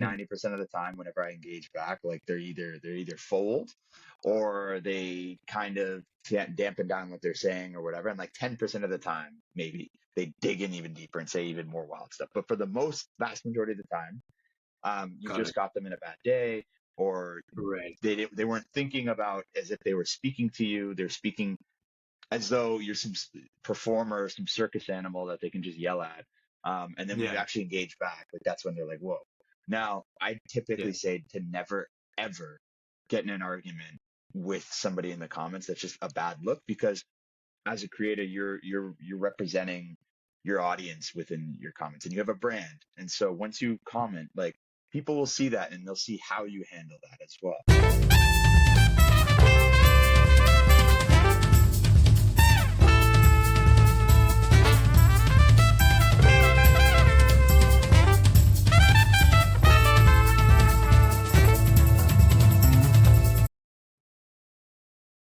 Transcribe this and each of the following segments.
Mm. 90% of the time whenever I engage back, like they're either fold or they kind of dampen down what they're saying or whatever. And like 10% of the time, maybe they dig in even deeper and say even more wild stuff. But for the most vast majority of the time, you Got just it. got them in a bad day, or Right. they weren't thinking about as if they were speaking to you. They're speaking as though you're some performer, some circus animal that they can just yell at. And then when you Yeah. actually engage back, like that's when they're like, whoa. Now, I Yeah. typically say to never, ever get in an argument with somebody in the comments. That's just a bad look because as a creator, you're representing your audience within your comments and you have a brand. And so once you comment, like people will see that and they'll see how you handle that as well.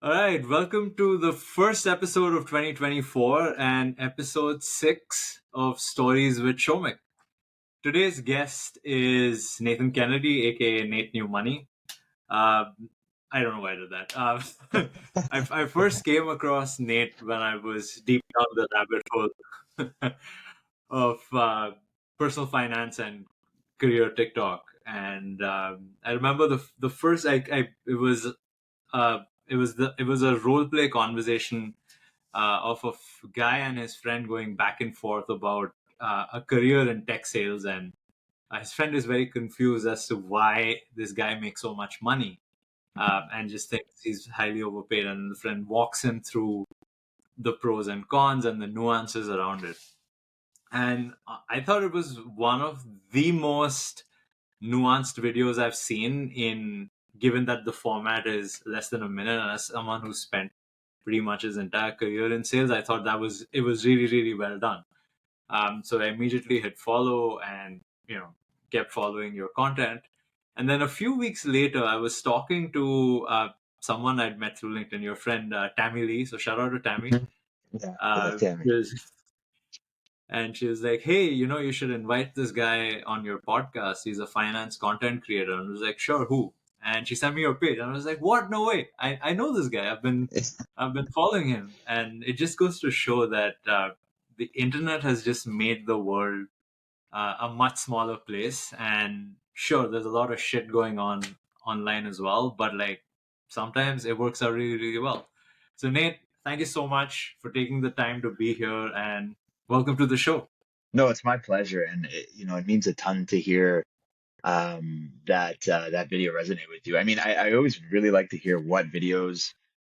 All right. Welcome to the first episode of 2024 and episode 6 of Stories with Shomik. Today's guest is Nathan Kennedy, aka Nate New Money. Uh, I don't know why I did that. I first came across Nate when I was deep down the rabbit hole of personal finance and career TikTok, and I remember the first uh, it was a role play conversation of a guy and his friend going back and forth about a career in tech sales, and his friend is very confused as to why this guy makes so much money, and just thinks he's highly overpaid. And the friend walks him through the pros and cons and the nuances around it. And I thought it was one of the most nuanced videos I've seen in given that the format is less than a minute, and as someone who spent pretty much his entire career in sales, I thought it was really, really well done. So I immediately hit follow and kept following your content. And then a few weeks later, I was talking to someone I'd met through LinkedIn, your friend Tammy Lee. So shout out to Tammy. Mhm. Yeah, I love Tammy. And she was like, "Hey, you should invite this guy on your podcast. He's a finance content creator." And I was like, "Sure, who?" And she sent me your page, and I was like, "What? No way! I know this guy. I've been following him." And it just goes to show that the internet has just made the world a much smaller place. And sure, there's a lot of shit going on online as well, but like sometimes it works out really, really well. So Nate, thank you so much for taking the time to be here, and welcome to the show. No, it's my pleasure, and it means a ton to hear that video resonate with you. I mean, I always really like to hear what videos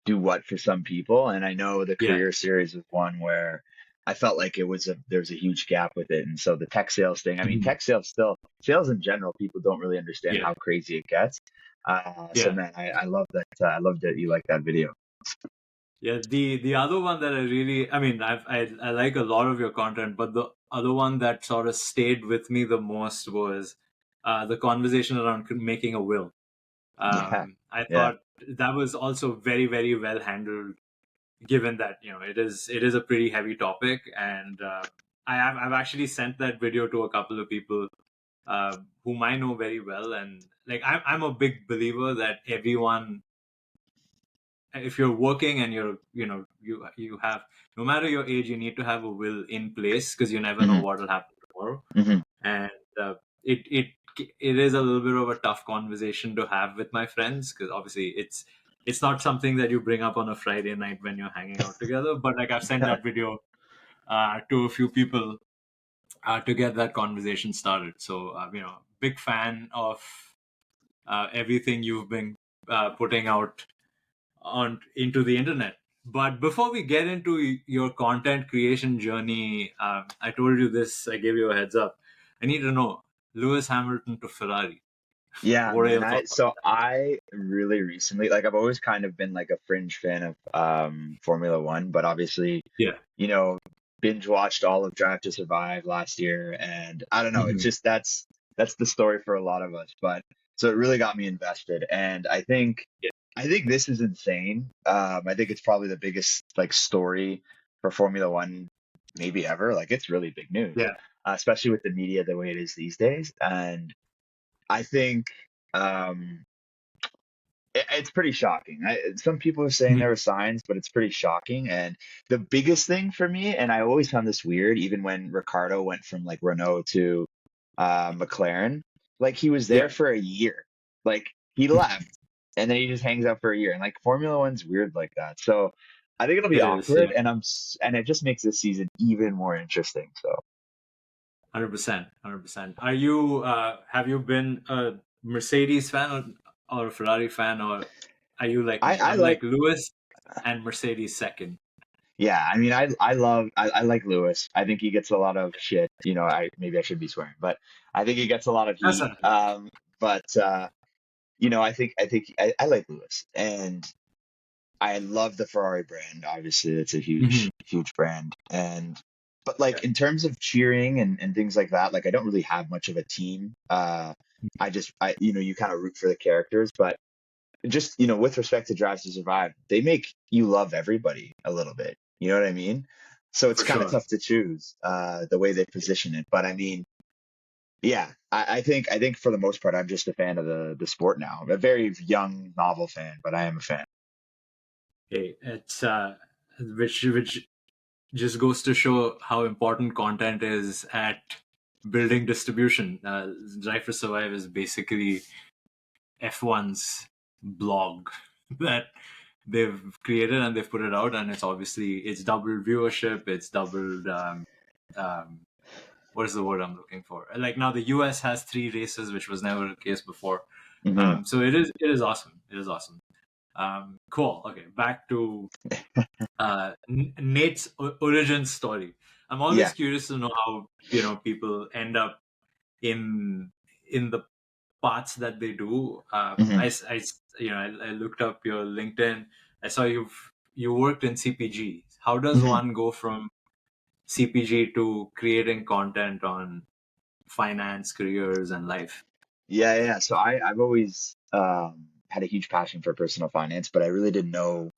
do what for some people, and I know the Yeah. career series was one where I felt like there was a huge gap with it, and so the tech sales thing. I mean, Mhm. tech sales still sales in general, people don't really understand Yeah. how crazy it gets. So Yeah. man, I love that. I love that you like that video. Yeah. The other one that I really, I mean, I like a lot of your content, but the other one that sort of stayed with me the most was the conversation around making a will. Yeah, I yeah. thought that was also very, very well handled, given that it is a pretty heavy topic. And I've actually sent that video to a couple of people whom I know very well, and like I'm a big believer that everyone, if you're working and you have, no matter your age, you need to have a will in place, because you never know Hmm. what will happen tomorrow. Hmm. And it it it is a little bit of a tough conversation to have with my friends, because obviously it's not something that you bring up on a Friday night when you're hanging out together. But like I've sent that video to a few people to get that conversation started. So big fan of everything you've been putting out on into the internet. But before we get into your content creation journey, I told you this. I gave you a heads up. I need to know Lewis Hamilton to Ferrari. Yeah, What are man. your I thoughts? so I really recently, like I've always kind of been like a fringe fan of Formula One, but obviously, Yeah. you know, binge watched all of Drive to Survive last year, and I don't know, it's Hmm. just that's the story for a lot of us. But so it really got me invested, and Yeah. I think this is insane. I think it's probably the biggest like story for Formula One maybe ever. Like it's really big news, Yeah. especially with the media the way it is these days, and I think um, it's pretty shocking. Some people are saying Mhm. there were signs, but it's pretty shocking. And the biggest thing for me, and I always found this weird, even when Ricardo went from like Renault to McLaren, like he was there Yeah, for a year. Like he left and then he just hangs out for a year. And like Formula One's weird like that. So I think it'll be it is. Yeah, awkward, and and it just makes this season even more interesting. So 100%, 100%. Are you have you been a Mercedes fan or a Ferrari fan, or are you like me? I I'm like. like Lewis and Mercedes second. Yeah, I mean, I like Lewis. I think he gets a lot of shit. You know, I maybe I should be swearing, but I think he gets a lot of That's heat. not. But you know, I like Lewis, and I love the Ferrari brand. Obviously, it's a Hmm. huge brand. And but like Yeah. in terms of cheering and things like that, like I don't really have much of a team. I you know, you kind of root for the characters, but just with respect to Drive to Survive, they make you love everybody a little bit. You know what I mean? So it's For kind of sure. tough to choose the way they position it. But I mean, yeah, I think for the most part, I'm just a fan of the sport now. I'm a very young, novel fan, but I am a fan. Hey, it's which just goes to show how important content is at building distribution. Drive to Survive is basically F1's blog that they've created and they've put it out, and it's doubled viewership, it's doubled um, what is the word I'm looking for? Like now the US has 3 races, which was never the case before. Hmm. So it is awesome. It is awesome. Cool. Okay, back to Nate's origin story. I'm always Yeah. curious to know how people end up in the paths that they do. Hmm. I looked up your LinkedIn. I saw you worked in CPG. How does Hmm. one go from CPG to creating content on finance, careers, and life? Yeah. So I've always had a huge passion for personal finance, but I really didn't know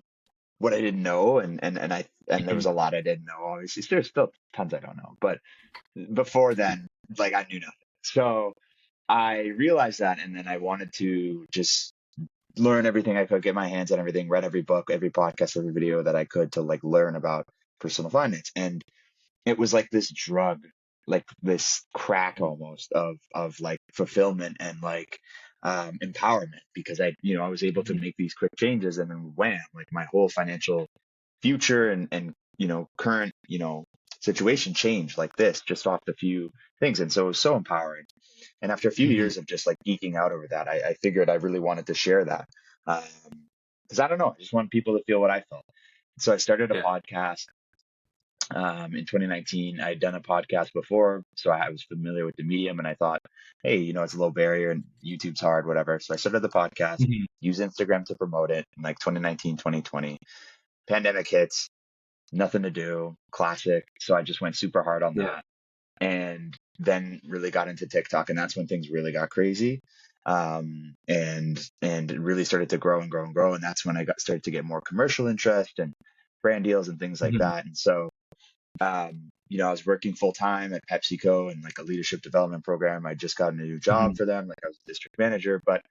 what I didn't know, and there was Mhm. a lot I didn't know. Obviously, there's still tons I don't know, but before then, like I knew nothing. So I realized that, and then I wanted to just learn everything I could, get my hands on everything, read every book, every podcast, every video that I could to like learn about personal finance. And it was like this drug, like this crack almost of like fulfillment and like empowerment, because I was able to Mhm. make these quick changes, and then wham, like my whole financial future and current situation changed like this just off the few things. And so it was so empowering. And after a few Mhm. years of just like geeking out over that, I figured I really wanted to share that. Because I don't know, I just want people to feel what I felt. So I started a Yeah. podcast in 2019. I had done a podcast before, so I was familiar with the medium, and I thought, hey, it's a low barrier and YouTube's hard, whatever. So I started the podcast, Mhm. used Instagram to promote it in like 2019, 2020. Pandemic hits, nothing to do, classic. So I just went super hard on Yeah. that, and then really got into TikTok, and that's when things really got crazy. And it really started to grow and grow and grow, and that's when I got started to get more commercial interest and brand deals and things like Mhm. that. And so I was working full time at PepsiCo in like a leadership development program. I just got a new job Mhm. for them, like I was a district manager. But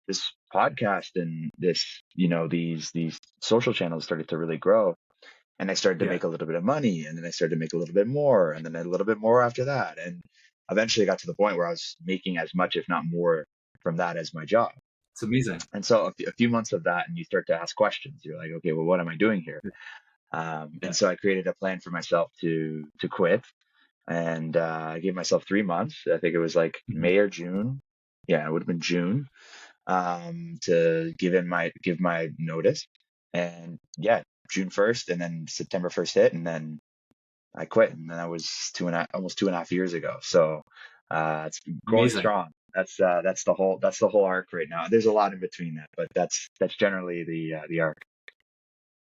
this podcast and these social channels started to really grow, and I started to Yeah. make a little bit of money, and then I started to make a little bit more, and then a little bit more after that, and eventually got to the point where I was making as much, if not more, from that as my job. It's amazing. And so a few months of that, and you start to ask questions. You're like, okay, well, what am I doing here? And Yeah. so I created a plan for myself to quit, and I gave myself 3 months. I think it was like Mhm. May or June. Yeah, it would have been June, to give my notice. And yeah, June 1st, and then September 1st hit, and then I quit, and then that was almost 2.5 years ago. So it's going Amazing. strong. That's the whole arc right now. There's a lot in between that, but that's generally the arc.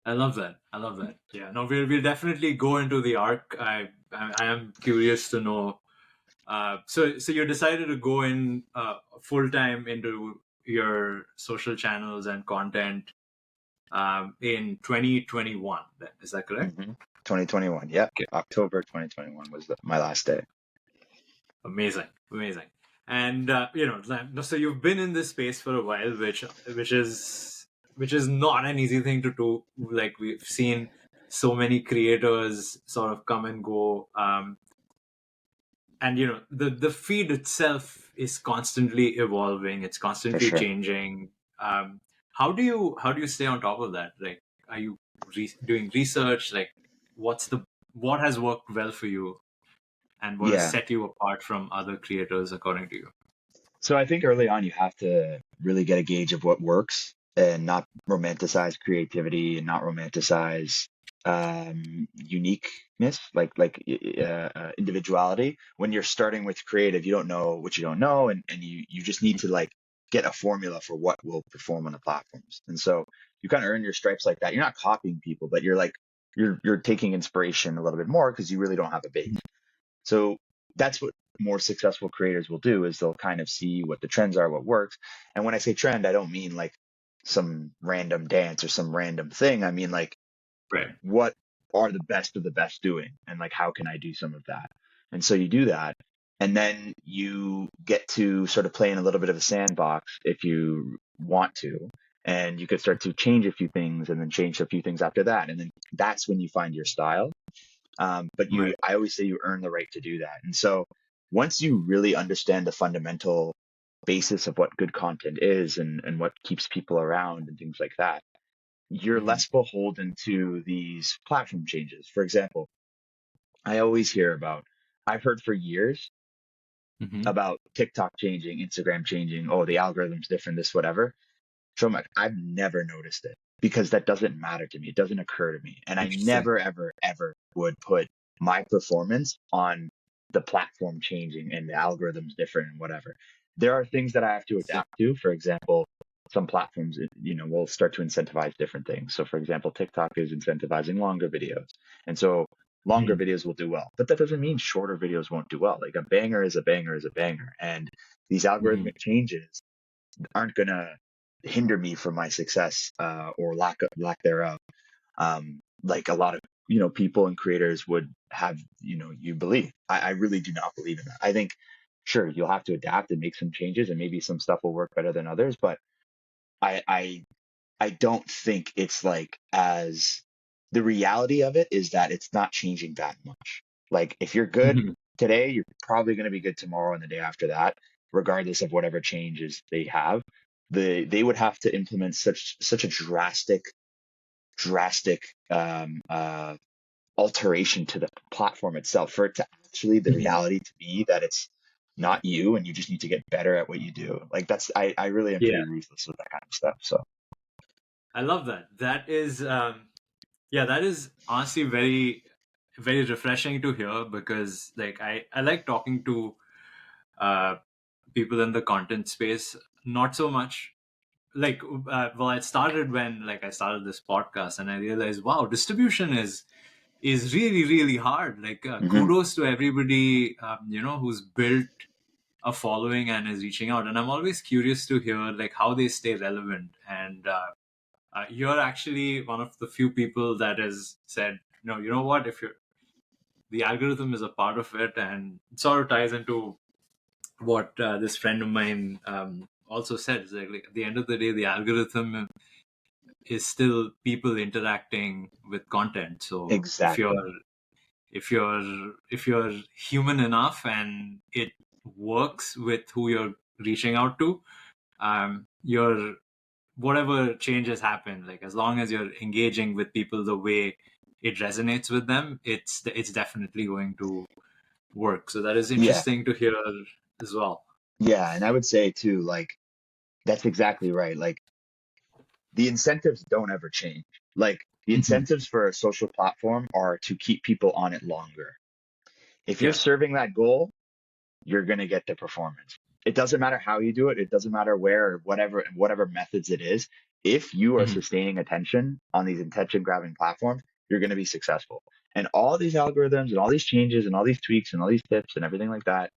I love that. I love that. Yeah. No, we'll definitely go into the arc. I am curious to know. So you decided to go in full time into your social channels and content in 2021. Then is that correct? Hmm. 2021. Yep, Okay. October 2021 was my last day. Amazing. Amazing. And so you've been in this space for a while, which is which is not an easy thing to do. Like, we've seen so many creators sort of come and go, and the feed itself is constantly evolving, it's For constantly sure. changing. How do you stay on top of that? Like, are you doing research? Like, what has worked well for you, and what has Yeah. set you apart from other creators according to you? So I think early on you have to really get a gauge of what works and not romanticize creativity and not romanticize uniqueness, individuality. When you're starting with creative, you don't know what you don't know, and you just need to like get a formula for what will perform on the platforms. And so you kind of earn your stripes like that. You're not copying people, but you're like you're taking inspiration a little bit more because you really don't have a base. So that's what more successful creators will do is they'll kind of see what the trends are, what works. And when I say trend, I don't mean like some random dance or some random thing. I mean like Right. what are the best of the best doing and like how can I do some of that? And so you do that and then you get to sort of play in a little bit of a sandbox if you want to. And you could start to change a few things and then change a few things after that. And then that's when you find your style. But Right. I always say you earn the right to do that. And so once you really understand the fundamental basis of what good content is and what keeps people around and things like that, you're Hmm. less beholden to these platform changes. For example, I always hear about, I've heard for years Hmm. about TikTok changing, Instagram changing, oh, the algorithm's different, this, whatever. Shomik, I've never noticed it because that doesn't matter to me. It doesn't occur to me. And I Interesting. never, ever, ever would put my performance on the platform changing and the algorithms different and whatever. There are things that I have to Interesting. adapt to. For example, some platforms, will start to incentivize different things. So for example, TikTok is incentivizing longer videos. And so longer Hmm. videos will do well. But that doesn't mean shorter videos won't do well. Like a banger is a banger is a banger. And these Hmm. algorithmic changes aren't going to hinder me from my success or lack thereof. Like a lot of people and creators would have you believe. I really do not believe in that. I think sure you'll have to adapt and make some changes, and maybe some stuff will work better than others. But I I I don't think it's like as the reality of it is that it's not changing that much. Like if you're good Hmm. today, you're probably going to be good tomorrow and the day after that, regardless of whatever changes they have. They would have to implement such a drastic alteration to the platform itself for it to actually the Hmm. reality to be that it's not you and you just need to get better at what you do. Like that's I really am Yeah, pretty ruthless with that kind of stuff. So I love that. That is honestly very, very refreshing to hear, because like I like talking to uh, people in the content space. Not so much like, well, it started when like I started this podcast, and I realized, wow, distribution is really, really hard. Like, mhm. kudos to everybody who's built a following and is reaching out. And I'm always curious to hear like how they stay relevant. And you're actually one of the few people that has said, no, you know what, if you're the algorithm is a part of it. And it sort of ties into what this friend of mine also said. It's like, at the end of the day, the algorithm is still people interacting with content. So Exactly. if you're human enough and it works with who you're reaching out to, you're whatever changes happen, like as long as you're engaging with people the way it resonates with them, it's definitely going to work. So that is Yeah. interesting to hear as well. Yeah. And I would say too, like, that's exactly right. Like, the incentives don't ever change. Like, the Hmm. incentives for a social platform are to keep people on it longer. If you're Yeah. serving that goal, you're going to get the performance. It doesn't matter how you do it. It doesn't matter where or whatever methods it is. If you are Hmm. sustaining attention on these attention grabbing platforms, you're going to be successful. And all these algorithms and all these changes and all these tweaks and all these tips and everything like that,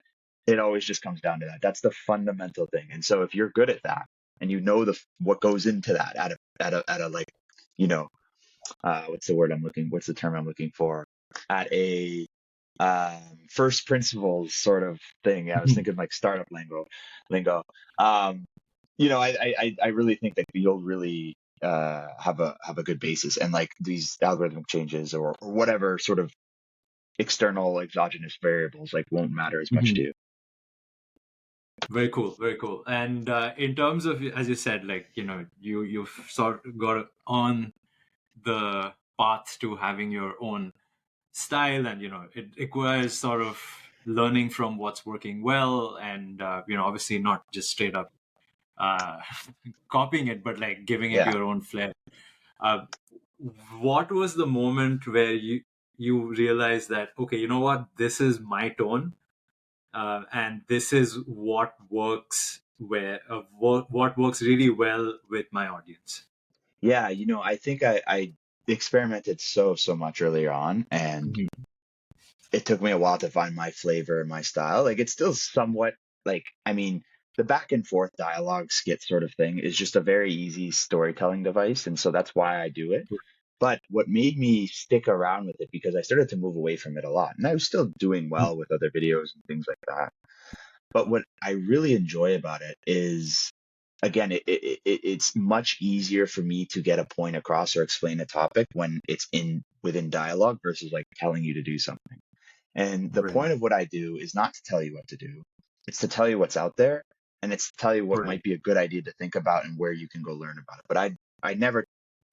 it always just comes down to that. That's the fundamental thing. And so if you're good at that and you know what goes into that at a like, you know, what's the term I'm looking for? At a first principles sort of thing. Yeah, I was Mhm. thinking like startup lingo. Um, I really think that you'll really have a good basis, and like these algorithmic changes or whatever sort of external exogenous variables like won't matter as much to Mhm. you. Very cool, very cool. And in terms of, as you said, like you've sort of got on the path to having your own style, and it requires sort of learning from what's working well, and obviously not just straight up uh, copying it, but like giving it Yeah. your own flair. Uh, what was the moment where you realized that, okay, you know what, this is my tone, and this is what works what works really well with my audience? Yeah, I think I experimented so much earlier on, and Mhm. it took me a while to find my flavor and my style. Like it's still somewhat like, I mean, the back and forth dialogue skit sort of thing is just a very easy storytelling device, and so that's why I do it. But what made me stick around with it, because I started to move away from it a lot, and I was still doing well with other videos and things like that. But what I really enjoy about it is, again, it's much easier for me to get a point across or explain a topic when it's in within dialogue versus like telling you to do something. And the Right, point of what I do is not to tell you what to do. It's to tell you what's out there, and it's to tell you what right. might be a good idea to think about and where you can go learn about it. But I never,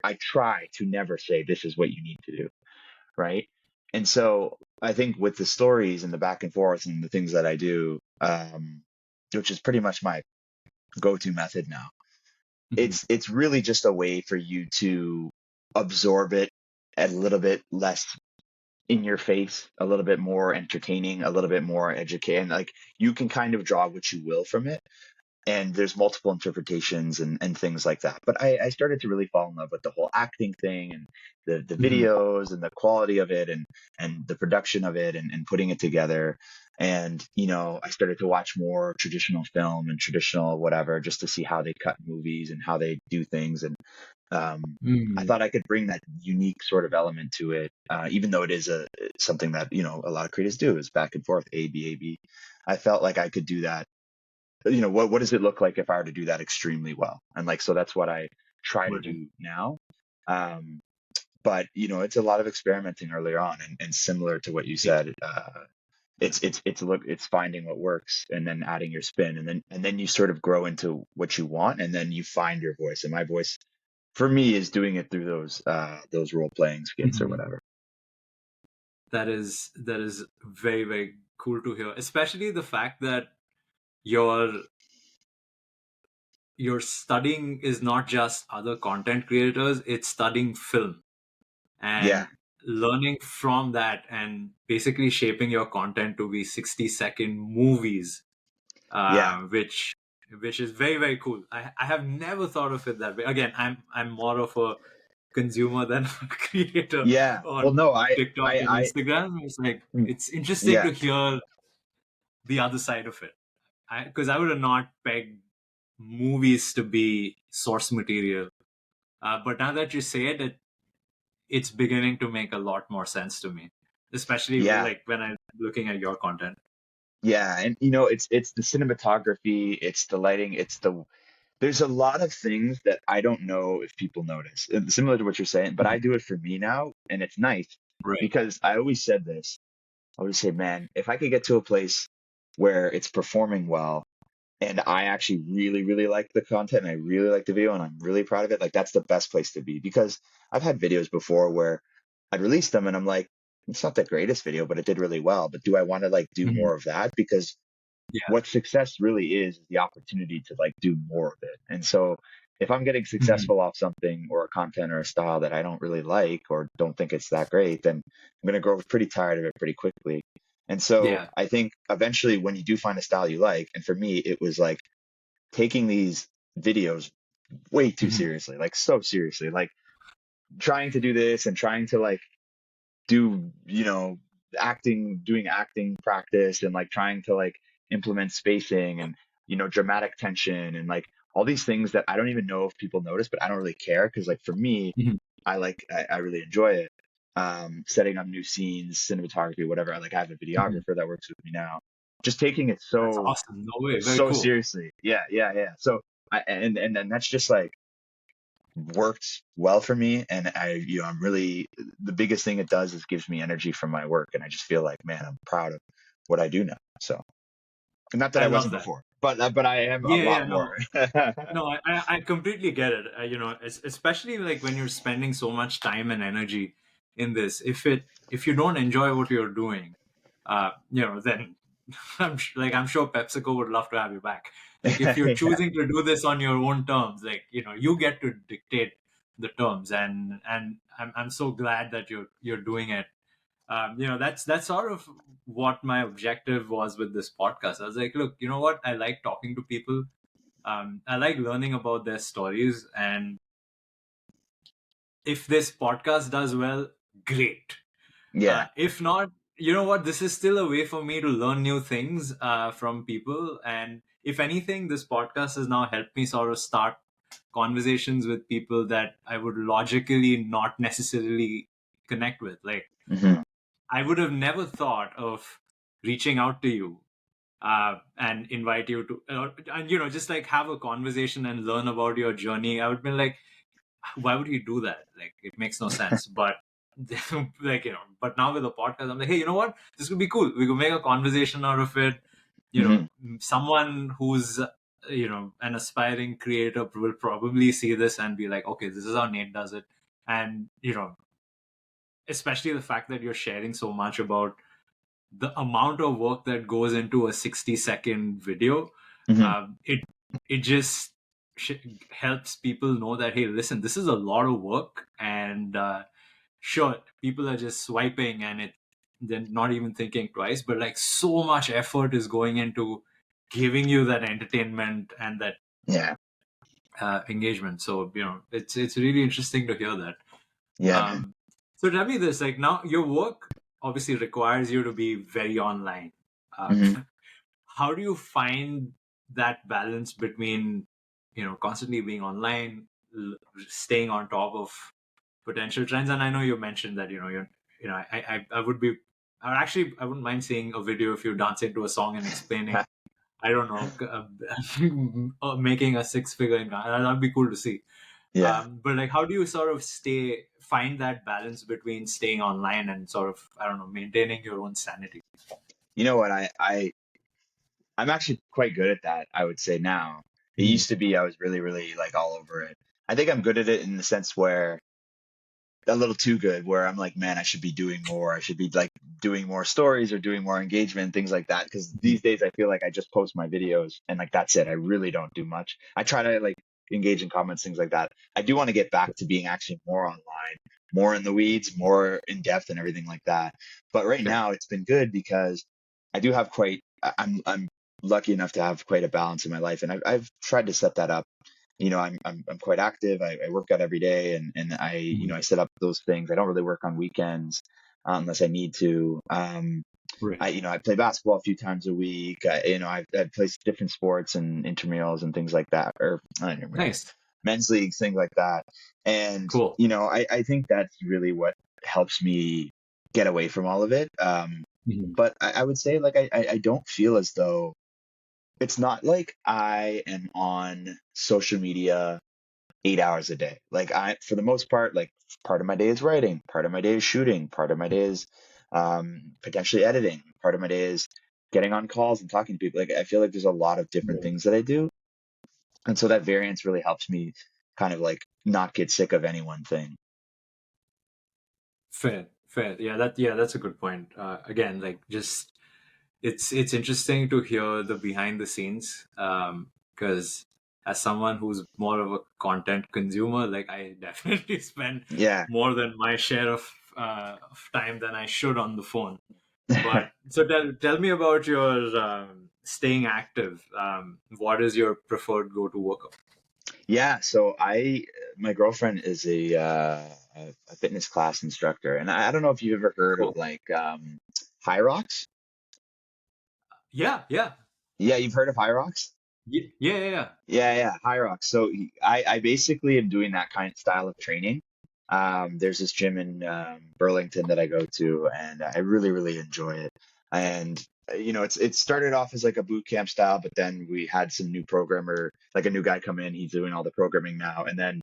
I try to never say this is what you need to do, right? And so I think with the stories and the back and forth and the things that I do, which is pretty much my go-to method now, Mhm. it's really just a way for you to absorb it a little bit less in your face, a little bit more entertaining, a little bit more educating. Like you can kind of draw what you will from it, and there's multiple interpretations and things like that. But I started to really fall in love with the whole acting thing and the Mhm. videos and the quality of it and the production of it and putting it together. And I started to watch more traditional film and traditional whatever just to see how they cut movies and how they do things. And I Mhm. thought I could bring that unique sort of element to it, even though it is something that a lot of creators do is back and forth, A B A B. I felt like I could do that. What does it look like if I were to do that extremely well? And like so that's what I try to Right. do now. Um, but it's a lot of experimenting earlier on, and similar to what you Yeah. said, it's finding what works and then adding your spin, and then you sort of grow into what you want, and then you find your voice. And my voice for me is doing it through those role playing skits or Mhm. whatever. That is very, very cool to hear, especially the fact that your your studying is not just other content creators, it's studying film Yeah, and learning from that, and basically shaping your content to be 60-second movies, yeah, which is very, very cool. I have never thought of it that way. Again, I'm more of a consumer than a creator yeah. Well, on no, TikTok and Instagram. It's like it's interesting yeah, to hear the other side of it. Because I would have not pegged movies to be source material, but now that you say it, it's beginning to make a lot more sense to me, especially yeah. like when I'm looking at your content. Yeah, and it's the cinematography, it's the lighting, there's a lot of things that I don't know if people notice. And similar to what you're saying, but I do it for me now, and it's nice Right. because I always said this. I always say, man, if I could get to a place where it's performing well and I actually really, really like the content and I really like the video and I'm really proud of it, like that's the best place to be. Because I've had videos before where I'd release them and I'm like, it's not the greatest video, but it did really well. But do I want to like do Mhm. more of that? Because Yeah. what success really is the opportunity to like do more of it. And so if I'm getting Mhm. successful off something or a content or a style that I don't really like or don't think it's that great, then I'm going to grow pretty tired of it pretty quickly. And so Yeah. I think eventually when you do find a style you like, and for me, it was like taking these videos way too Mhm. seriously, like so seriously, like trying to do this and trying to like do doing acting practice and like trying to like implement spacing and dramatic tension and like all these things that I don't even know if people notice, but I don't really care because like for me Mhm. I really enjoy it. setting up new scenes, cinematography, whatever. Like I have a Mhm. videographer that works with me now. Just taking it That's awesome. No way. Very so cool. seriously. Yeah, yeah, yeah. So and that's just like worked well for me. And I'm really, the biggest thing it does is gives me energy from my work. And I just feel like, man, I'm proud of what I do now. So, not that I I love wasn't that. before, but I am a Yeah, lot yeah, more. no. No, I completely get it. Especially like when you're spending so much time and energy in this. If you don't enjoy what you're doing, then I'm sure PepsiCo would love to have you back. Like if you're Yeah. choosing to do this on your own terms, like you get to dictate the terms, and I'm so glad that you're doing it. That's sort of what my objective was with this podcast. I was like, look, you know what? I like talking to people. I like learning about their stories, and if this podcast does well, great. Yeah. If not, you know what? This is still a way for me to learn new things from people, and if anything, this podcast has now helped me sort of start conversations with people that I would logically not necessarily connect with. Like Hmm. I would have never thought of reaching out to you and invite you to, and just like have a conversation and learn about your journey. I would be like, why would you do that? Like, it makes no sense. But but now with the podcast, I'm like, hey, you know what? This could be cool. We could make a conversation out of it. Hmm. Someone who's an aspiring creator will probably see this and be like, okay, this is how Nate does it, and especially the fact that you're sharing so much about the amount of work that goes into a 60-second video. Hmm. Um, it it just helps people know that, hey, listen, this is a lot of work, and sure, people are just swiping and they're not even thinking twice, but like so much effort is going into giving you that entertainment and that Yeah. engagement. So it's really interesting to hear that. Yeah, man. um, so tell me this, like, now your work obviously requires you to be very online. Uh, Hmm. how do you find that balance between, constantly being online, staying on top of potential trends? And I know you mentioned that, I would be, I wouldn't mind seeing a video of you dancing to a song and explaining, I don't know, making a six-figure income. That'd be cool to see. Yeah. But like, how do you sort of find that balance between staying online and sort of, I don't know, maintaining your own sanity? You know what? I'm actually quite good at that, I would say now. It Mhm. used to be I was really, really like all over it. I think I'm good at it in the sense where a little too good, where I'm like, man, I should be doing more. I should be like doing more stories or doing more engagement, things like that. Because Mhm. these days I feel like I just post my videos and like that's it. I really don't do much. I try to like engage in comments, things like that. I do want to get back to being actually more online, more in the weeds, more in depth and everything like that. But right Fair. now it's been good because I do have I'm lucky enough to have quite a balance in my life, and I've tried to set that up. I'm quite active. I work out every day, and Mhm. I set up those things. I don't really work on weekends unless I need to. Right. I play basketball a few times a week. I play different sports and intramurals and things like that, or not intramurals, Nice. men's leagues, things like that. And Cool. I think that's really what helps me get away from all of it. Mhm. But I would say like I don't feel as though it's not like I am on social media 8 hours a day. Like for the most part, like part of my day is writing, part of my day is shooting, part of my day is potentially editing, part of my day is getting on calls and talking to people. Like I feel like there's a lot of different Right. things that I do, and so that variance really helps me kind of like not get sick of any one thing. Fair. Fair. Yeah, that's a good point. Again, like, just it's interesting to hear the behind the scenes, because as someone who's more of a content consumer, like, I definitely spend Yeah. more than my share of time than I should on the phone. But so tell me about your staying active. What is your preferred go to workout? Yeah, so my girlfriend is a fitness class instructor, and I don't know if you've ever heard of Cool. like High Rocks. Yeah, yeah, Yeah, you've heard of High Rocks? yeah. Yeah, yeah, High Rocks. So I basically am doing that kind of style of training. There's this gym in Burlington that I go to, and I really, really enjoy it. And it started off as like a boot camp style, but then we had some new programmer, like a new guy come in. He's doing all the programming now, and then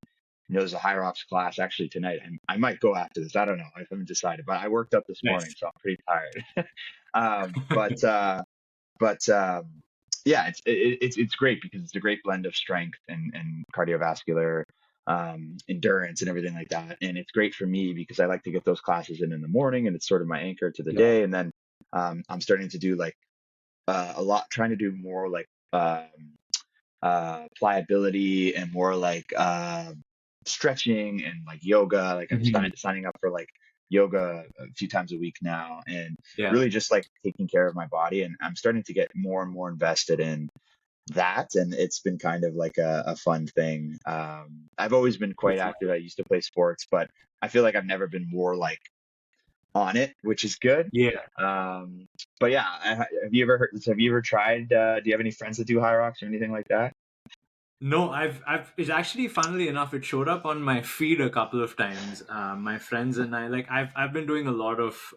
there's a higher ops class actually tonight, and I might go after this. I don't know. I haven't decided, but I worked up this morning, Nice. so I'm pretty tired. But yeah, it's great because it's a great blend of strength and cardiovascular endurance and everything like that. And it's great for me because I like to get those classes in the morning, and it's sort of my anchor to the Yeah. day. And then I'm starting to do like trying to do more like pliability and more like stretching and like yoga. Like I'm Mhm. signing up for like yoga a few times a week now, and Yeah. really just like taking care of my body. And I'm starting to get more and more invested in that, and it's been kind of like a fun thing. I've always been For quite sure. active. I used to play sports, but I feel like I've never been more like on it, which is good. Yeah. Um, but yeah, have you ever tried? Do you have any friends that do high rocks or anything like that? No, it's actually, funnily enough, it showed up on my feed a couple of times. My friends and I, like, I've been doing a lot of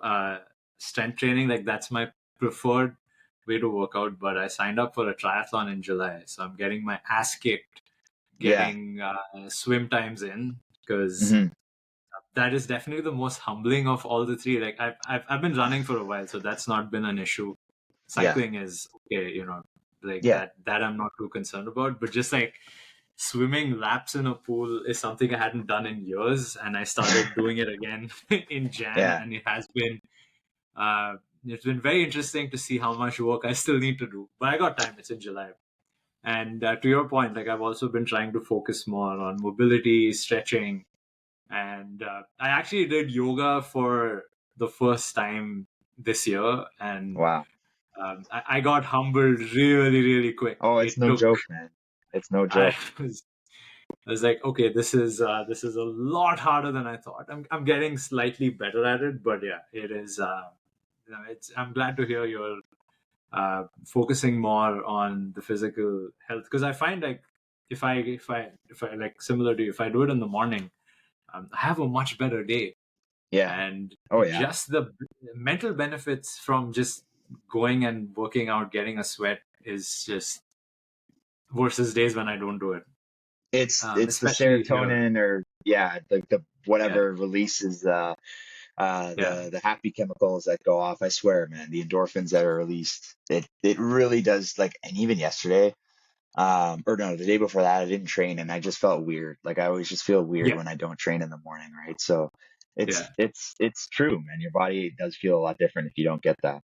strength training. Like, that's my preferred way to work out. But I signed up for a triathlon in July, so I'm getting my ass kicked, Yeah. getting swim times in, because Hmm. that is definitely the most humbling of all the three. Like, I've been running for a while, so that's not been an issue. Yeah. Cycling is okay, like Yeah. that I'm not too concerned about. But just like swimming laps in a pool is something I hadn't done in years, and I started doing it again in Jan, Yeah. and uh, it's been very interesting to see how much work I still need to do. But I got time; it's in July. And to your point, like I've also been trying to focus more on mobility, stretching, and I actually did yoga for the first time this year, and Wow. I got humbled really, really quick. Oh, it's It no took joke, man. It's no I joke. was I was like, okay, this is a lot harder than I thought. I'm getting slightly better at it, but yeah, it is. It's. I'm glad to hear you're focusing more on the physical health, because I find like if I like, similar to you, if I do it in the morning, I have a much better day, Yeah. and Oh yeah. just the mental benefits from just going and working out, getting a sweat, is just versus days when I don't do it. It's the Especially here. serotonin, or yeah, like the Yeah, whatever releases yeah, the happy chemicals that go off. I swear, man, the endorphins that are released, it really does. Like, and even yesterday, or no, the day before that, I didn't train, and I just felt weird. Like I always just feel weird yeah, when I don't train in the morning, right? So yeah. it's true, man. Your body does feel a lot different if you don't get that.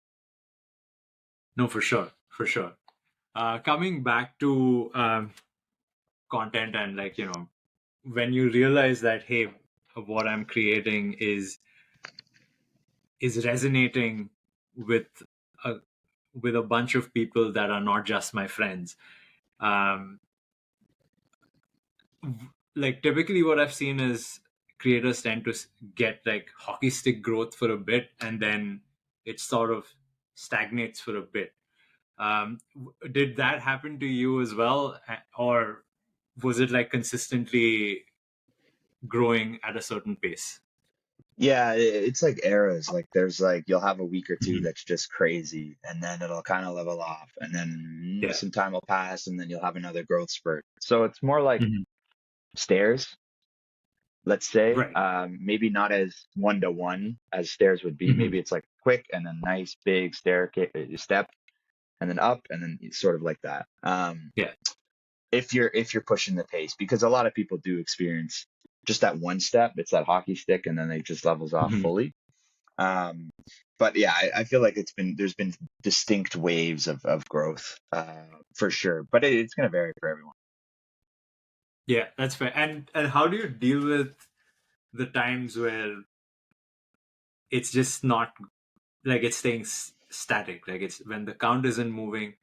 No, for sure, for sure. Coming back to content, and like, when you realize that, hey, what I'm creating is resonating with a with a bunch of people that are not just my friends. Um, like, typically what I've seen is creators tend to get like hockey stick growth for a bit, and then it sort of stagnates for a bit. Did that happen to you as well? Or was it like consistently growing at a certain pace? Yeah, it's like eras. Like there's like you'll have a week or two Mhm. that's just crazy, and then it'll kind of level off, and then Yeah. some time will pass, and then you'll have another growth spurt. So it's more like Mhm. stairs, let's say. Right. Maybe not as one to one as stairs would be. Mhm. Maybe it's like quick and then nice big step, and then up, and then sort of like that. Yeah. If you're pushing the pace, because a lot of people do experience just that one step. It's that hockey stick, and then they just levels off Mhm. fully. Um, but yeah, I feel like there's been distinct waves of growth, for sure. But it's going to vary for everyone. Yeah, that's fair. And how do you deal with the times where it's just not, like, it's staying static, like it's when the count isn't moving?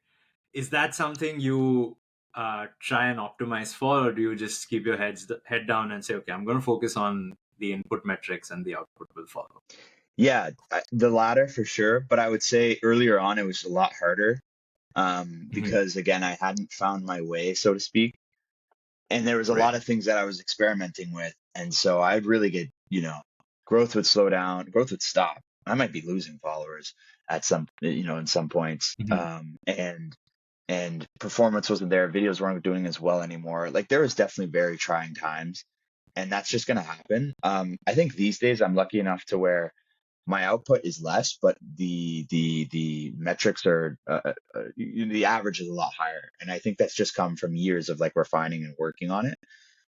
Is that something you try and optimize for, or do you just keep your head down and say, okay, I'm going to focus on the input metrics and the output will follow? Yeah, the latter for sure. But I would say earlier on it was a lot harder, Mhm. because again I hadn't found my way, so to speak, and there was a Right. lot of things that I was experimenting with. And so I'd really get, growth would slow down, growth would stop. I might be losing followers at some, in some points. Hmm. And performance wasn't there. Videos weren't doing as well anymore. Like there was definitely very trying times, and that's just going to happen. I think these days I'm lucky enough to where my output is less, but the metrics are the average is a lot higher, and I think that's just come from years of like refining and working on it.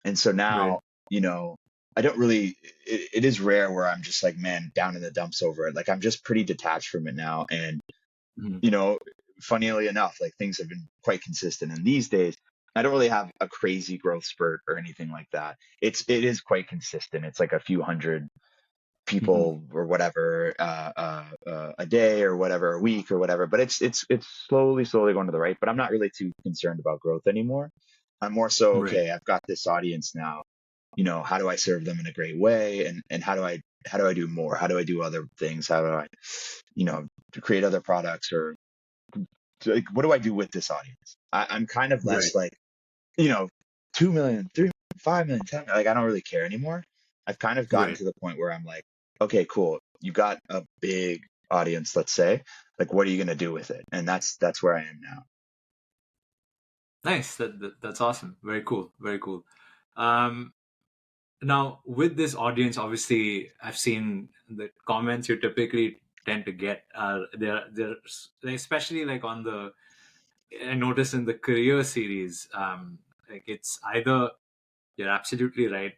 And so Right. now, you know, I don't really. It is rare where I'm just like, man, down in the dumps over it. Like I'm just pretty detached from it now, and Hmm. you know, funnily enough, like things have been quite consistent. And these days, I don't really have a crazy growth spurt or anything like that. It is quite consistent. It's like a few hundred Hmm. people or whatever a day or whatever a week or whatever. But it's slowly going to the right. But I'm not really too concerned about growth anymore. I'm more so Right. okay. I've got this audience now. How do I serve them in a great way, and how do I do more? How do I do other things? How do I, create other products or like what do I do with this audience? I'm kind of Right. less like, you know, 2 million, 3 million, 5 million, 10 million. Like I don't really care anymore. I've kind of gotten Right. to the point where I'm like, okay, cool. You got a big audience, let's say. Like what are you gonna do with it? And that's where I am now. Nice. That's awesome. Very cool. Very cool. Um, Now, with this audience, obviously, I've seen the comments you typically tend to get. They're especially like on the. I noticed in the career series, like it's either you're absolutely right.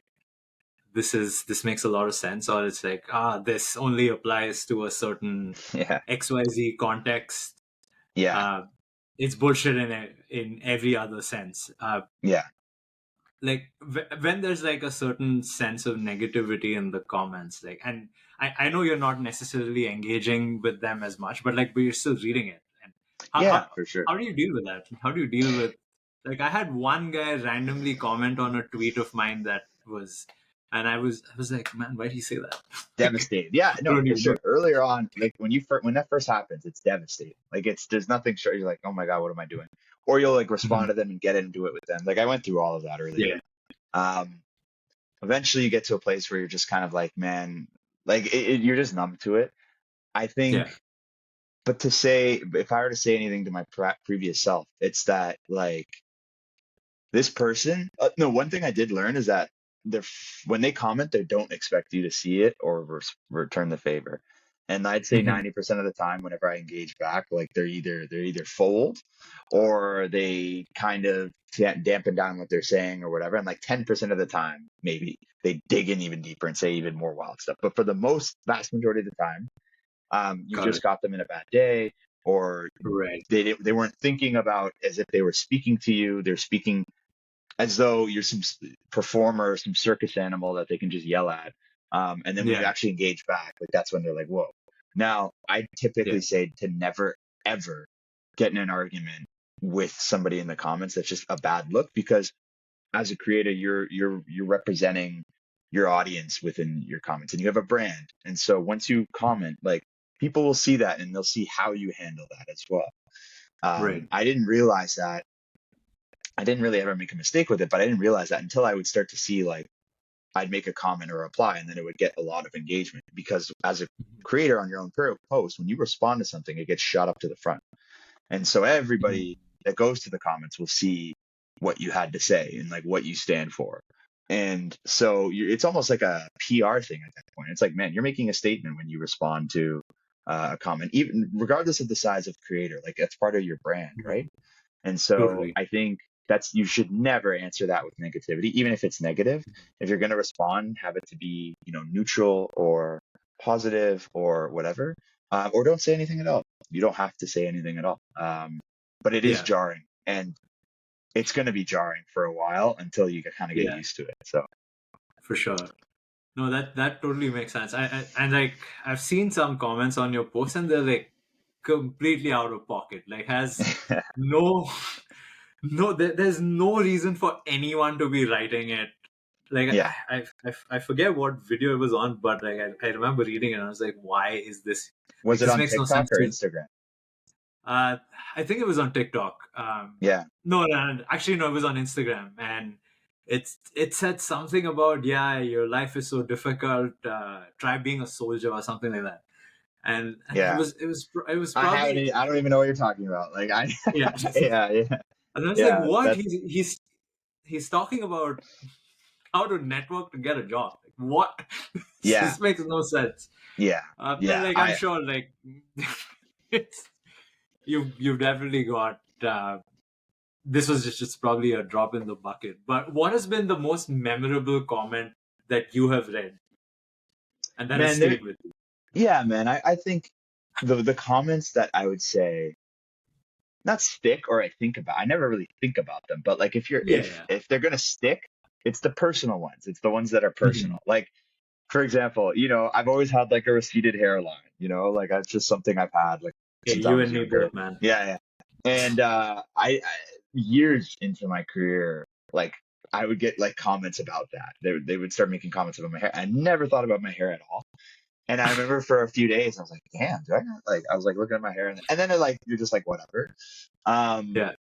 This makes a lot of sense, or it's like this only applies to a certain Yeah. XYZ context. Yeah. Uh, it's bullshit in every other sense. Yeah. Like when there's like a certain sense of negativity in the comments, like, and I know you're not necessarily engaging with them as much, but you're still reading it. And how, Yeah, how for sure. how do you deal with that? How do you deal with, like, I had one guy randomly comment on a tweet of mine that was, and I was like, man, why did he say that? Like, Devastated. Yeah, I no, don't for even know. sure. Earlier on, like when that first happens, it's devastating. Like there's nothing sure you're like, oh my God, what am I doing? Or you'll like respond Mhm. to them and get into it with them. Like I went through all of that earlier. Yeah. Um, Eventually you get to a place where you're just kind of like, man, like you're just numb to it. I think, Yeah. but if I were to say anything to my previous self, it's that like this person, no, one thing I did learn is that when they comment, they don't expect you to see it or return the favor. And I'd say Hmm. 90% of the time, whenever I engage back, like they're either fold or they kind of dampen down what they're saying or whatever. And like 10% of the time, maybe they dig in even deeper and say even more wild stuff. But for the vast majority of the time, you Got just it. got them in a bad day, or Right. they weren't thinking about as if they were speaking to you. They're speaking as though you're some performer, some circus animal that they can just yell at. And then when you Yeah. actually engage back, like that's when they're like, whoa. Now, I typically Yeah. say to never, ever get in an argument with somebody in the comments. That's just a bad look because as a creator, you're representing your audience within your comments and you have a brand. And so once you comment, like people will see that and they'll see how you handle that as well. Right. I didn't realize that I didn't really ever make a mistake with it, but I didn't realize that until I would start to see like I'd make a comment or a reply and then it would get a lot of engagement because as a Mhm. creator on your own post, when you respond to something, it gets shot up to the front. And so Mhm. everybody that goes to the comments will see what you had to say and like what you stand for. And so it's almost like a PR thing at that point. It's like, man, you're making a statement when you respond to a comment, even regardless of the size of creator, like that's part of your brand, right? Mhm. And so Totally. I think you should never answer that with negativity, even if it's negative. If you're going to respond, have it to be, neutral or positive or whatever, or don't say anything at all. You don't have to say anything at all. But it is Yeah. jarring and it's going to be jarring for a while until you kind of get Yeah. used to it. So For sure. No, that totally makes sense. And like I've seen some comments on your post, and they're like completely out of pocket. Like has no there's no reason for anyone to be writing it. Like yeah. I forget what video it was on, but like I remember reading it, and I was like, why is this, like, Was it this on makes no TikTok sense or to. Instagram? Uh, I think it was on TikTok. Yeah. No, actually, no, it was on Instagram, and it said something about, yeah, your life is so difficult. Try being a soldier or something like that. And Yeah. it was probably, I don't even know what you're talking about. Like I, yeah. yeah, yeah, And I was like, yeah. what? That's He's talking about how to network to get a job. Like, what? yeah, This makes no sense. yeah, And yeah. like, I'm sure, like, it's you've definitely got. This was just probably a drop in the bucket. But what has been the most memorable comment that you have read and that has Man, there. stayed with you? Yeah, man. I think the comments that I would say not stick or I think about. I never really think about them, but like Yeah, yeah. if they're gonna stick, it's the personal ones. It's the ones that are Mhm. personal. Like for example, I've always had like a receded hairline. Like that's just something I've had like Yeah, since I you was and me younger. both, man. Yeah, yeah. And I years into my career, like I would get like comments about that. They would start making comments about my hair. I never thought about my hair at all. And I remember for a few days, I was like, damn, do I not like, I was like looking at my hair and then like, you're just like, whatever. Um, Yeah.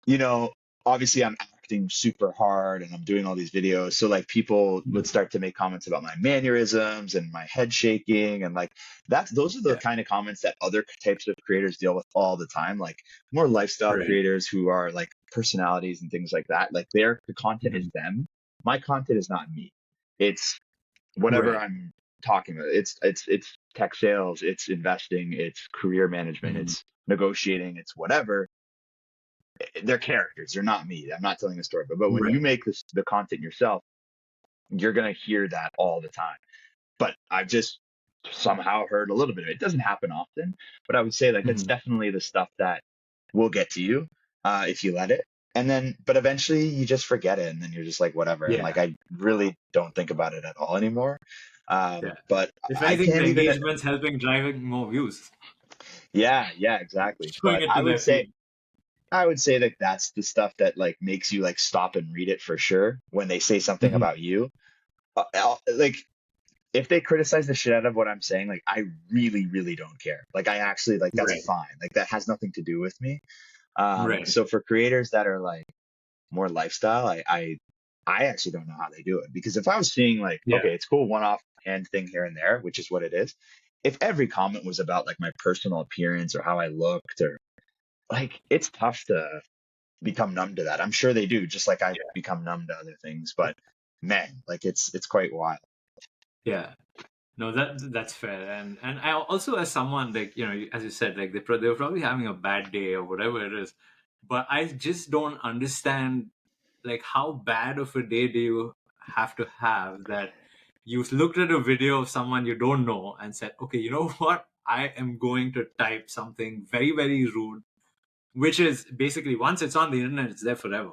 you know, obviously I'm acting super hard and I'm doing all these videos. So like people would Mhm. start to make comments about my mannerisms and my head shaking and like those are the Yeah. kind of comments that other types of creators deal with all the time. Like more lifestyle Right. creators who are like personalities and things like that. Like the content is Mhm. them. My content is not me. It's whatever Right. I'm talking about. It's tech sales, it's investing, it's career management, Mhm. it's negotiating, it's whatever. They're characters. They're not me. I'm not telling a story. But when you Right. make the content yourself, you're gonna hear that all the time. But I've just somehow heard a little bit of it. It doesn't happen often, but I would say like that's Mhm. definitely the stuff that will get to you if you let it. And then, but eventually you just forget it, and then you're just like whatever. And like Yeah. I really don't think about it at all anymore. Yeah. But If I anything, the can't even. engagement's helping driving more views, Yeah, yeah, exactly. showing But it to their feed. I would say that that's the stuff that like makes you like stop and read it for sure when they say something Mhm. about you. Like if they criticize the shit out of what I'm saying, like I really, really don't care. Like I actually like that's Right. fine. Like that has nothing to do with me. Right. So for creators that are like more lifestyle, I actually don't know how they do it because if I was seeing like, Yeah. okay, it's cool one-off hand thing here and there, which is what it is. If every comment was about like my personal appearance or how I looked or like it's tough to become numb to that. I'm sure they do, just like I've Yeah. become numb to other things. But man, like it's quite wild. Yeah. No, that's fair. And I also, as someone, like, as you said, like they're probably having a bad day or whatever it is, but I just don't understand, like, how bad of a day do you have to have that you've looked at a video of someone you don't know and said, okay, you know what, I am going to type something very, very rude, which is basically, once it's on the internet, it's there forever.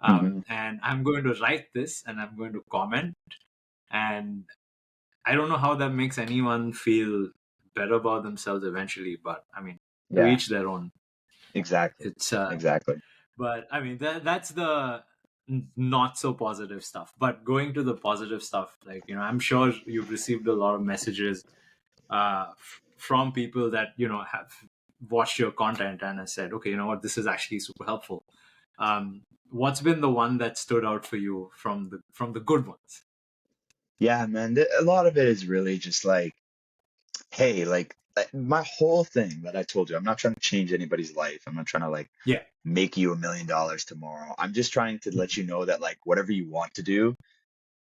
Hmm. And I'm going to write this and I'm going to comment, and I don't know how that makes anyone feel better about themselves eventually, but I mean, to Yeah, each their own. exactly, It's exactly. But I mean, that's the not so positive stuff. But going to the positive stuff, like, I'm sure you've received a lot of messages from people that have watched your content and have said, okay, you know what, this is actually super helpful. What's been the one that stood out for you from the good ones? Yeah, man. A lot of it is really just like, hey, like my whole thing that I told you, I'm not trying to change anybody's life. I'm not trying to like Yeah. make you $1 million tomorrow. I'm just trying to let you know that like whatever you want to do,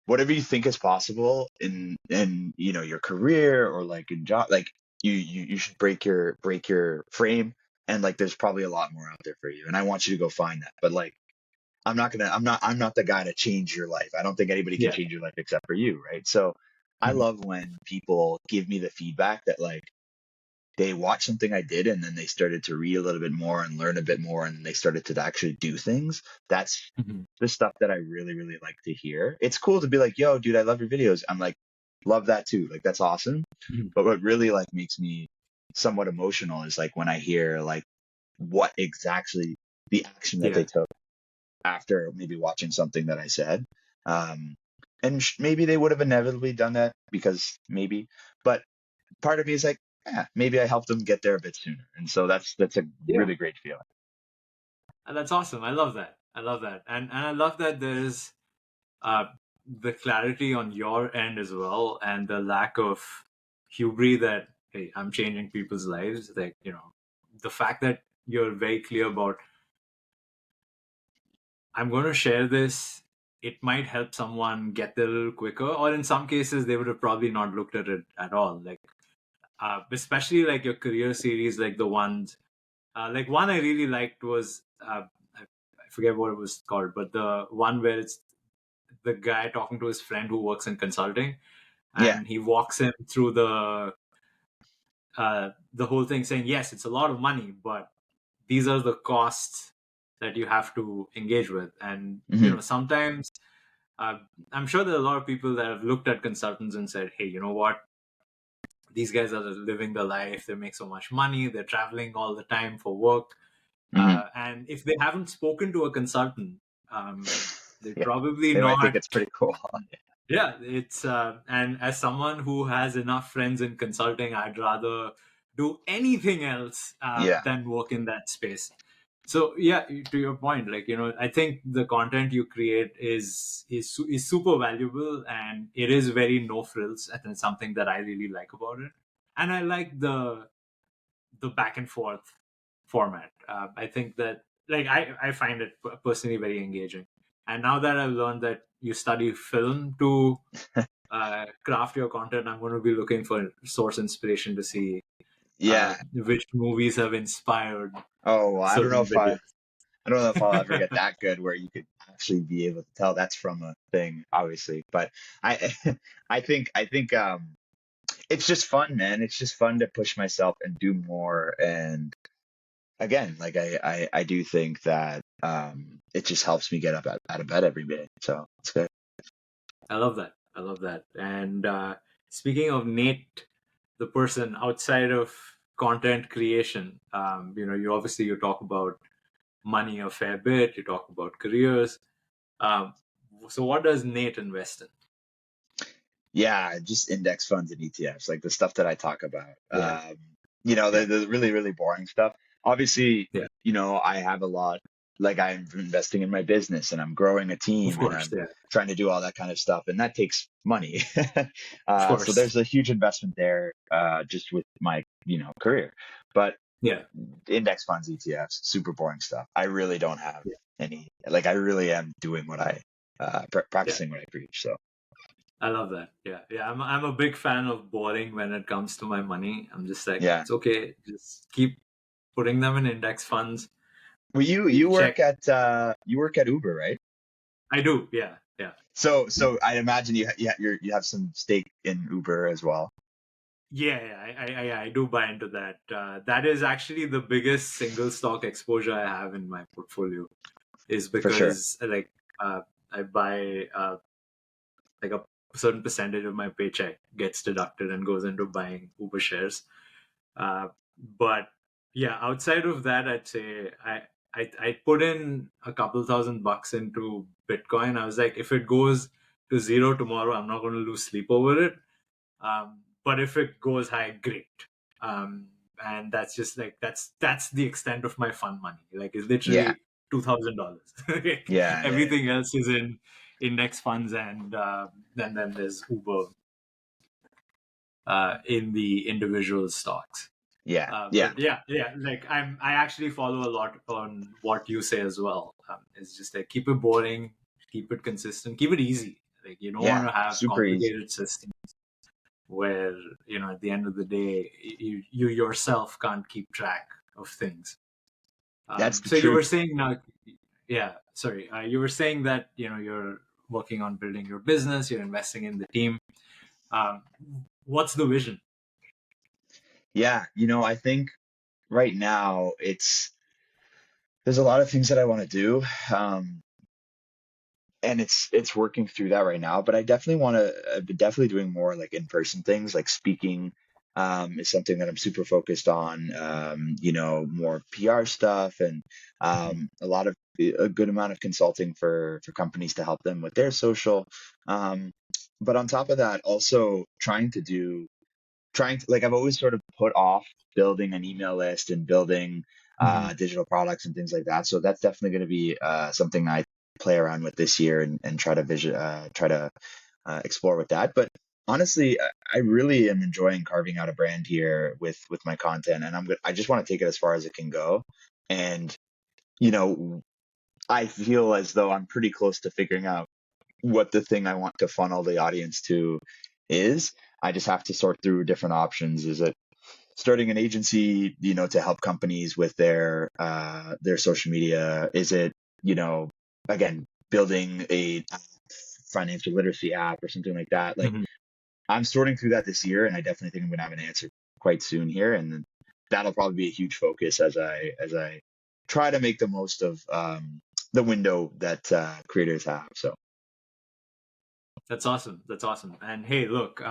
whatever you think is possible in your career or like in job, like you should break your frame and like there's probably a lot more out there for you. And I want you to go find that. But like I'm not the guy to change your life. I don't think anybody can Yeah. change your life except for you, right? So I Mhm. love when people give me the feedback that like they watched something I did and then they started to read a little bit more and learn a bit more and they started to actually do things. That's Mhm. the stuff that I really, really like to hear. It's cool to be like, yo, dude, I love your videos. I'm like, love that too. Like that's awesome. Mhm. But what really like makes me somewhat emotional is like when I hear like what exactly the action that they Yeah. took after maybe watching something that I said. Um, and maybe they would have inevitably done that because maybe, but part of me is like, yeah, maybe I helped them get there a bit sooner. And so that's a Yeah. really great feeling. And that's awesome. I love that. I love that, and I love that there's uh, the clarity on your end as well, and the lack of hubris that, hey, I'm changing people's lives. Like, the fact that you're very clear about, I'm going to share this. It might help someone get there a little quicker, or in some cases, they would have probably not looked at it at all. Like, especially like your career series, like the ones, like one I really liked was, I forget what it was called, but the one where it's the guy talking to his friend who works in consulting, Yeah. and he walks him through the whole thing, saying, yes, it's a lot of money, but these are the costs that you have to engage with. And Hmm. sometimes, uh, I'm sure there are a lot of people that have looked at consultants and said, hey, you know what, these guys are living the life, they make so much money, they're traveling all the time for work. Hmm. And if they haven't spoken to a consultant, they Yeah. probably They might think not. it's pretty cool. Yeah, it's and as someone who has enough friends in consulting, I'd rather do anything else Yeah. than work in that space. So yeah, to your point, like, I think the content you create is super valuable, and it is very no frills, and it's something that I really like about it. And I like the back and forth format. I think that, like, I find it personally very engaging. And now that I've learned that you study film to craft your content, I'm going to be looking for source inspiration to see Yeah. which movies have inspired Oh, I don't know certain if I videos. I don't know if I'll ever get that good where you could actually be able to tell that's from a thing, obviously. But I I think it's just fun, man. It's just fun to push myself and do more. And again, like I do think that it just helps me get up out of bed every day. So it's good. I love that. I love that. And speaking of Nate, the person outside of content creation, you talk about money a fair bit. You talk about careers. Um, so what does Nate invest in? Yeah, just index funds and ETFs, like the stuff that I talk about. Yeah, The, yeah, the really, really boring stuff. Obviously, yeah. I have a lot, like I'm investing in my business and I'm growing a Of team and course, I'm yeah, trying to do all that kind of stuff. And that takes money. of So course, there's a huge investment there, just with my, career. But yeah, index funds, ETFs, super boring stuff. I really don't have yeah, any, like I really am doing yeah. practicing what I preach. So I love that. Yeah, yeah. I'm a big fan of boring when it comes to my money. I'm just like, yeah. it's okay. Just keep putting them in index funds. Well, you Check. you work at Uber, right? I do. Yeah, yeah. So I imagine you have some stake in Uber as well, Yeah, yeah, I do buy into that. That is actually the biggest single stock exposure I have in my portfolio, is for sure. because, like, I buy like a certain percentage of my paycheck gets deducted and goes into buying Uber shares. Uh, but yeah, outside of that, I'd say I put in a couple $1,000 into Bitcoin. I was like, if it goes to zero tomorrow, I'm not going to lose sleep over it. But if it goes high, great. Um, and that's just like that's the extent of my fun money. Like, it's Yeah, literally $2,000. yeah, yeah, Everything else is in index funds, and then there's Uber in the individual stocks. yeah, yeah, But yeah, yeah, like I actually follow a lot on what you say as well. It's just like, keep it boring, keep it consistent, keep it easy. Like, you don't want yeah. to have Super easy. complicated systems where, at the end of the day, you yourself can't keep track of things. That's the So you truth. were saying now, yeah, sorry, you were saying that you're working on building your business, you're investing in the team. Um, what's the vision? Yeah, I think right now there's a lot of things that I want to do. And it's working through that right now, but I definitely want to I've been definitely doing more like in-person things, like speaking is something that I'm super focused on. More PR stuff and a good amount of consulting for companies to help them with their social. um, but on top of that, also trying to like, I've always sort of put off building an email list and building Mhm. digital products and things like that. So that's definitely going to be something I play around with this year and try to explore with that. But honestly, I really am enjoying carving out a brand here with my content, and I just want to take it as far as it can go. And you know, I feel as though I'm pretty close to figuring out what the thing I want to funnel the audience to is. I just have to sort through different options. Is it starting an agency, to help companies with their social media? Is it, you know, again, building a financial literacy app or something like that? Like Mhm. I'm sorting through that this year, and I definitely think I'm going to have an answer quite soon here, and then that'll probably be a huge focus as I try to make the most of the window that creators have. So That's awesome. That's awesome. And hey, look,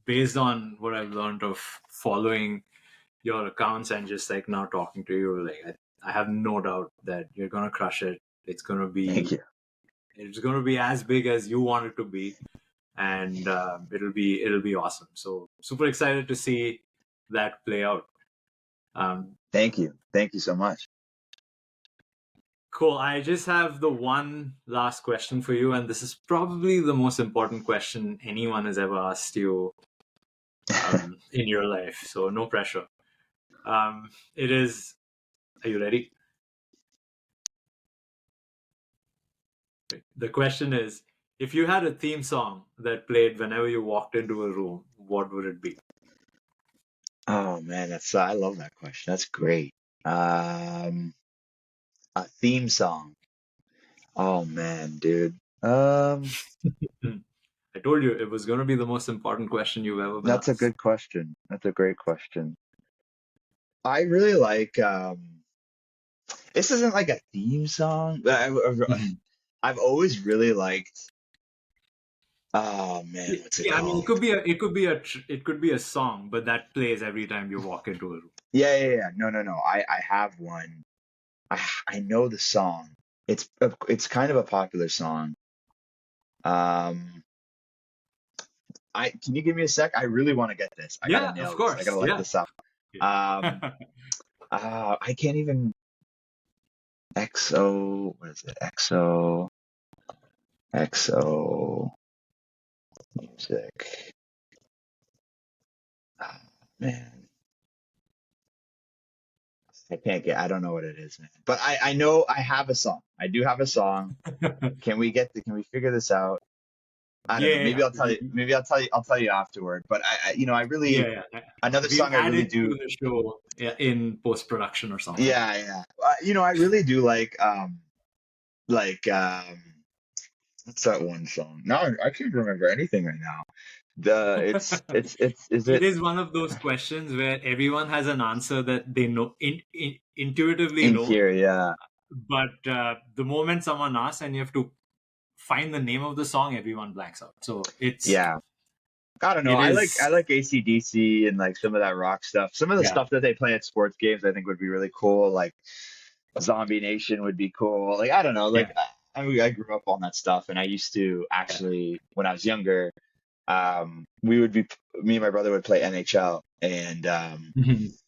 based on what I've learned of following your accounts and just like now talking to you, like I have no doubt that you're gonna crush it. It's gonna thank be you, it's gonna be as big as you want it to be, and it'll be awesome. So super excited to see that play out. Um, thank you so much. cool. I just have the one last question for you, and this is probably the most important question anyone has ever asked you in your life. So no pressure. It is. Are you ready? The question is, if you had a theme song that played whenever you walked into a room, what would it be? Oh man, that's I love that question. That's great. Um, a theme song. Oh man, dude. Um, I told you it was going to be the most important question you've ever been that's a asked. good question. That's a great question. I really like this isn't like a theme song, but Mhm. I've always really liked oh man, what's it Yeah, I mean, it called? could be a song, but that plays every time you walk into a room. Yeah. No. I have one. I know the song. It's kind of a popular song. Um, I can you give me a sec? I really want to get this. I gotta Yeah, of nail this. I course. gotta look Yeah. this up. Um, I can't even XO. What is it? XO music. Ah, man, I can't get. I don't know what it is, man. But I know I have a song. I do have a song. Can we figure this out? I don't know. Yeah, Maybe yeah, I'll tell you. Maybe I'll tell you afterward. But I really yeah, yeah. another We'll song I add really it to do. the show, yeah, in post production or something. Yeah. I really do like what's that one song? No, I can't remember anything right now. The it's is It it is one of those questions where everyone has an answer that they know intuitively in know, here? Yeah, but the moment someone asks and you have to find the name of the song, everyone blanks out. So yeah. I don't know. it I is, like AC/DC and like some of that rock stuff. Some of the yeah, stuff that they play at sports games, I think would be really cool. Like Zombie Nation would be cool. Like I don't know. yeah, Like I grew up on that stuff, and I used to yeah. actually when I was younger, we would be me and my brother would play NHL, and Mhm.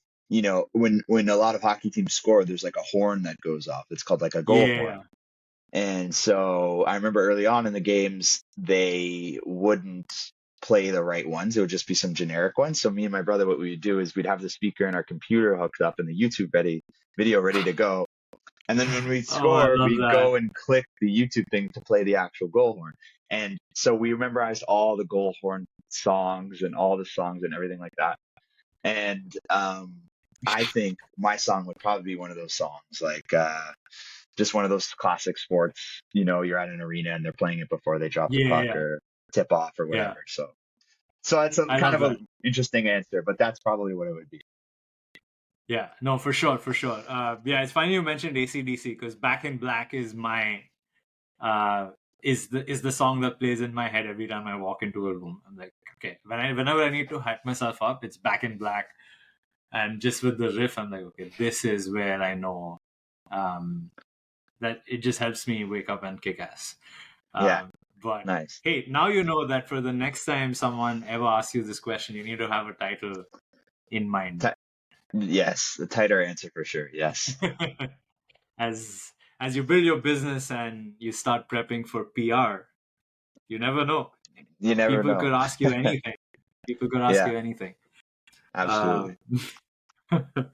when a lot of hockey teams score, there's like a horn that goes off. It's called like a goal Yeah, horn. yeah, And so I remember early on in the games, they wouldn't play the right ones. It would just be some generic ones. So me and my brother, what we would do is we'd have the speaker in our computer hooked up and the YouTube video ready to go. And then when we'd oh, I score, love we'd that. go and click the YouTube thing to play the actual goal horn. And so we memorized all the goal horn songs and all the songs and everything like that. And I think my song would probably be one of those songs, like just one of those classic sports. You're at an arena and they're playing it before they drop the Yeah, puck yeah, or tip off or yeah. whatever. So it's a I kind love of a that. interesting answer, but that's probably what it would be. Yeah, no, for sure, for sure. Yeah, it's funny you mentioned AC/DC because "Back in Black" is my uh, is the song that plays in my head every time I walk into a room. I'm like, okay, whenever I need to hype myself up, it's Back in Black, and just with the riff, I'm like, okay, this is where I know um, that it just helps me wake up and kick ass. Yeah, Um, but nice. hey, now you know that for the next time someone ever asks you this question, you need to have a title in mind. Yes, the tighter answer for sure. Yes. as as you build your business and you start prepping for PR, you never know. You never People know. could ask you anything. People could ask Yeah, you anything. absolutely. Um,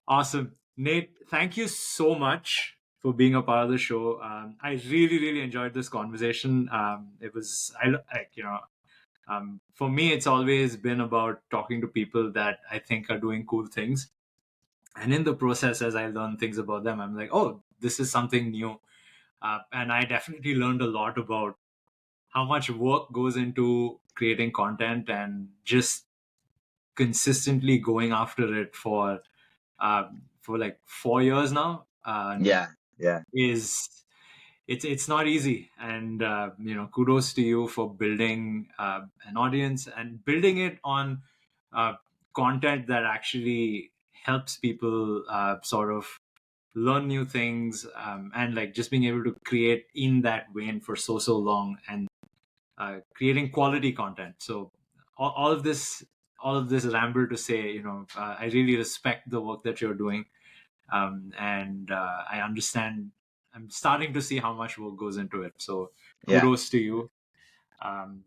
awesome, Nate. Thank you so much for being a part of the show. I really, really enjoyed this conversation. It was, like, for me, it's always been about talking to people that I think are doing cool things. And in the process, as I learn things about them, I'm like, oh, this is something new. And I definitely learned a lot about how much work goes into creating content and just consistently going after it for like 4 years now. Yeah, yeah, Is it's not easy, and kudos to you for building an audience and building it on uh, content that actually helps people sort of learn new things, and like just being able to create in that vein for so long, and creating quality content. So all of this, ramble to say, I really respect the work that you're doing, and I understand. I'm starting to see how much work goes into it. So yeah. kudos to you.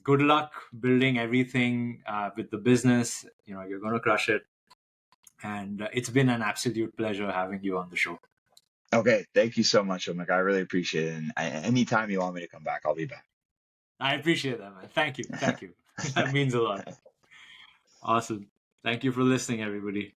Good luck building everything with the business. You're going to crush it, and it's been an absolute pleasure having you on the show. Okay, thank you so much, Omik. I really appreciate it. And anytime you want me to come back, I'll be back. I appreciate that, man. Thank you. That means a lot. Awesome. Thank you for listening, everybody.